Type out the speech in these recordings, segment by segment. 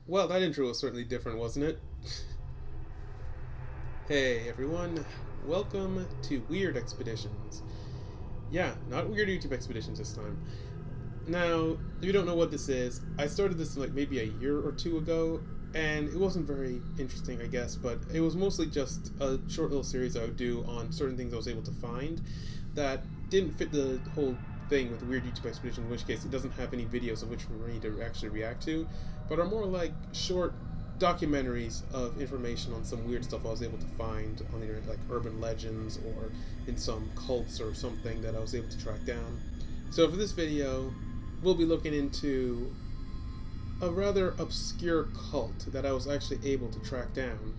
Well, that intro was certainly different, wasn't it? Hey everyone, welcome to Weird Expeditions. Yeah, not Weird YouTube Expeditions this time. Now, if you don't know what this is, I started this like maybe a year or two ago, and it wasn't very interesting, I guess, but it was mostly just a short little series I would do on certain things I was able to find that didn't fit the whole thing with Weird YouTube Expedition, in which case it doesn't have any videos of which for me to actually react to, but are more like short documentaries of information on some weird stuff I was able to find on the internet, like urban legends or in some cults or something that I was able to track down. So for this video, we'll be looking into a rather obscure cult that I was actually able to track down.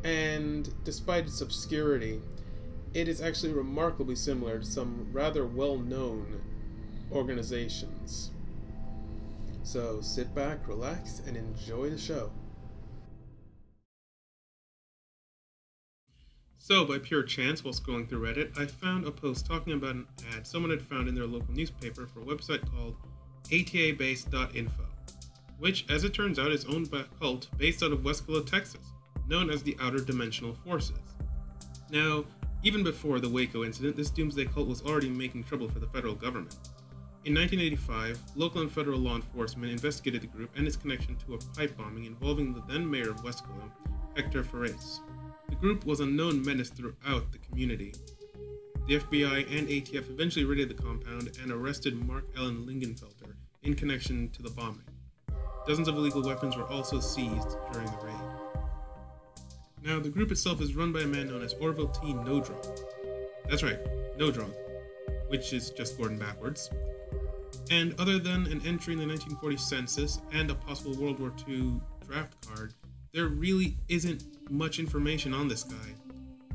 And despite its obscurity, it is actually remarkably similar to some rather well-known organizations. So sit back, relax, and enjoy the show. So, by pure chance, while scrolling through Reddit, I found a post talking about an ad someone had found in their local newspaper for a website called atabase.info, which, as it turns out, is owned by a cult based out of Westville, Texas, known as the Outer Dimensional Forces. Now, even before the Waco incident, this doomsday cult was already making trouble for the federal government. In 1985, local and federal law enforcement investigated the group and its connection to a pipe bombing involving the then mayor of Westville, Hector Ferez. The group was a known menace throughout the community. The FBI and ATF eventually raided the compound and arrested Mark Allen Lingenfelter in connection to the bombing. Dozens of illegal weapons were also seized during the raid. Now, the group itself is run by a man known as Orville T. Nodrog. That's right, Nodrog, which is just Gordon backwards. And other than an entry in the 1940 census and a possible World War II draft card, there really isn't much information on this guy,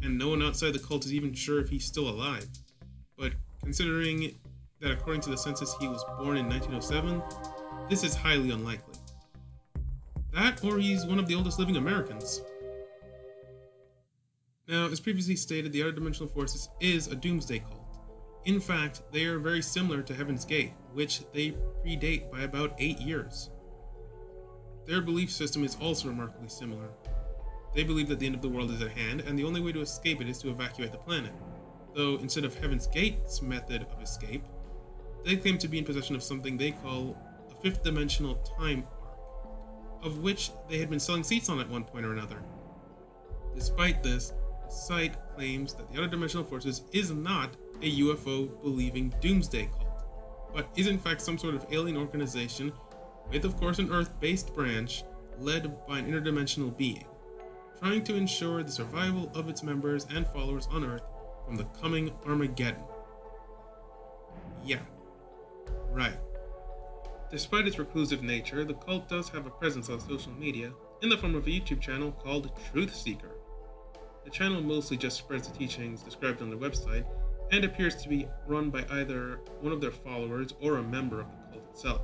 and no one outside the cult is even sure if he's still alive. But considering that according to the census he was born in 1907, this is highly unlikely. That, or he's one of the oldest living Americans. Now, as previously stated, the Outer Dimensional Forces is a doomsday cult. In fact, they are very similar to Heaven's Gate, which they predate by about 8 years. Their belief system is also remarkably similar. They believe that the end of the world is at hand, and the only way to escape it is to evacuate the planet. Though instead of Heaven's Gate's method of escape, they claim to be in possession of something they call the fifth dimensional time arc, of which they had been selling seats on at one point or another. Despite this, the site claims that the Outer Dimensional Forces is not a UFO-believing doomsday cult, but is in fact some sort of alien organization with, of course, an Earth-based branch led by an interdimensional being, trying to ensure the survival of its members and followers on Earth from the coming Armageddon. Yeah, right. Despite its reclusive nature, the cult does have a presence on social media in the form of a YouTube channel called Truthseeker. The channel mostly just spreads the teachings described on their website and appears to be run by either one of their followers or a member of the cult itself.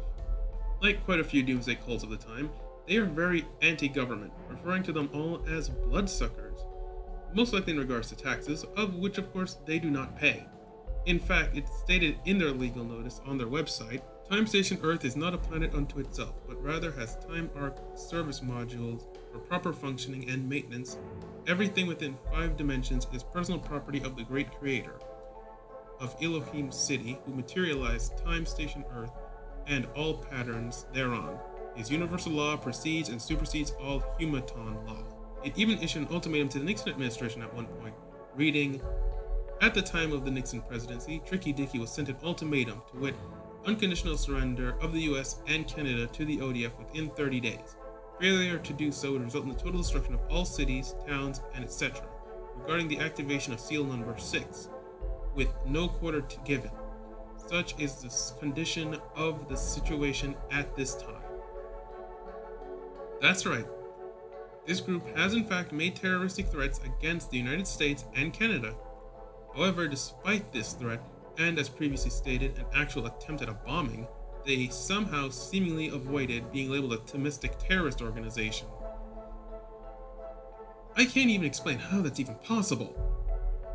Like quite a few doomsday cults of the time, they are very anti-government, referring to them all as bloodsuckers, most likely in regards to taxes, of which of course they do not pay. In fact, it's stated in their legal notice on their website, Time Station Earth is not a planet unto itself, but rather has time arc service modules for proper functioning and maintenance. Everything within 5 dimensions is personal property of the great creator of Elohim City, who materialized Time Station Earth and all patterns thereon. His universal law precedes and supersedes all Humaton law. It even issued an ultimatum to the Nixon administration at one point, reading, "At the time of the Nixon presidency, Tricky Dicky was sent an ultimatum, to wit, unconditional surrender of the US and Canada to the ODF within 30 days. Failure to do so would result in the total destruction of all cities, towns, and etc. Regarding the activation of seal number 6, with no quarter given. Such is the condition of the situation at this time." That's right. This group has in fact made terroristic threats against the United States and Canada. However, despite this threat, and as previously stated, an actual attempt at a bombing, they somehow seemingly avoided being labeled a Thomistic terrorist organization. I can't even explain how that's even possible.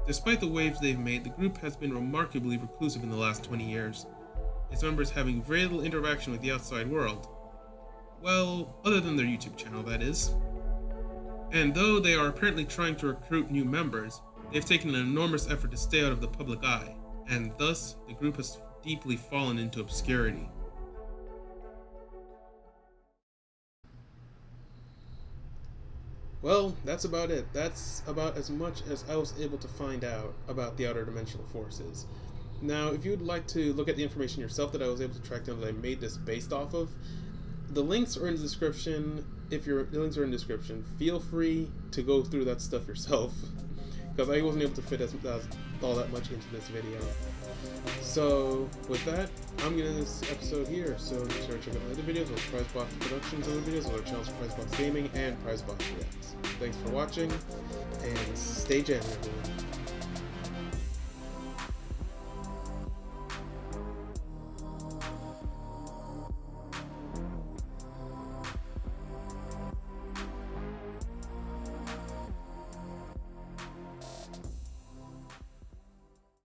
Despite the waves they've made, the group has been remarkably reclusive in the last 20 years, its members having very little interaction with the outside world. Well, other than their YouTube channel, that is. And though they are apparently trying to recruit new members, they've taken an enormous effort to stay out of the public eye, and thus the group has deeply fallen into obscurity. Well, that's about it. That's about as much as I was able to find out about the outer dimensional forces. Now, if you would like to look at the information yourself that I was able to track down that I made this based off of, the links are in the description. The links are in the description, feel free to go through that stuff yourself, because I wasn't able to fit all that much into this video. So with that, I'm getting this episode here. So be sure to check out my other videos, like Prizebox Productions other videos, other channels, Prizebox Gaming and Prizebox Reacts. Thanks for watching, and stay jamming, everyone.